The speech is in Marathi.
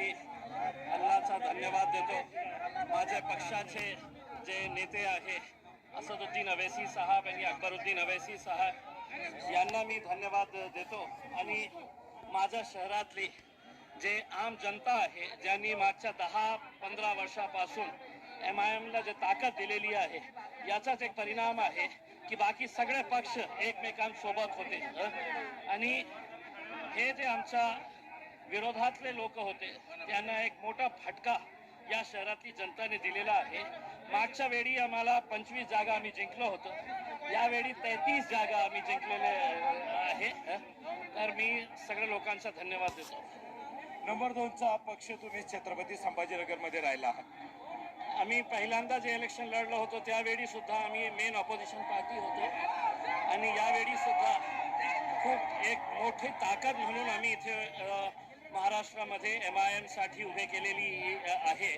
मी अल्लाचा धन्यवाद देतो. माझ्या पक्षाचे जे नेते आहे असदुद्दीन अवैसी साहब आणि अकबरुद्दीन अवैसी साहब यांना मी धन्यवाद देतो. आणि माझ्या शहरातली जे आम जनता आहे ज्यांनी मागच्या 10-15 वर्षापासून MIMला जे ताकद दिलेली आहे याचाच एक परिणाम आहे की बाकी सगळे पक्ष एकमेकांसोबत होते. आणि हे जे आमच्या विरोधातले लोक होते त्यांना एक मोठा फटका या शहरातली जनताने दिलेला आहे. मागच्या वेळी आम्हाला 25 जागा आम्ही जिंकलो होतो, यावेळी 33 जागा आम्ही जिंकलेले आहे. तर मी सगळ्या लोकांचा धन्यवाद देतो. नंबर 2चा पक्ष तुम्ही छत्रपती संभाजीनगर मध्ये राहिला आहात. आम्ही पहिल्यांदा जे इलेक्शन लढलो होतो त्यावेळी सुद्धा आम्ही मेन ऑपोजिशन पार्टी होतो आणि यावेळी सुद्धा खूप एक मोठी ताकद म्हणून आम्ही इथे महाराष्ट्रामध्ये MIM साठी उभे केलेली आहे.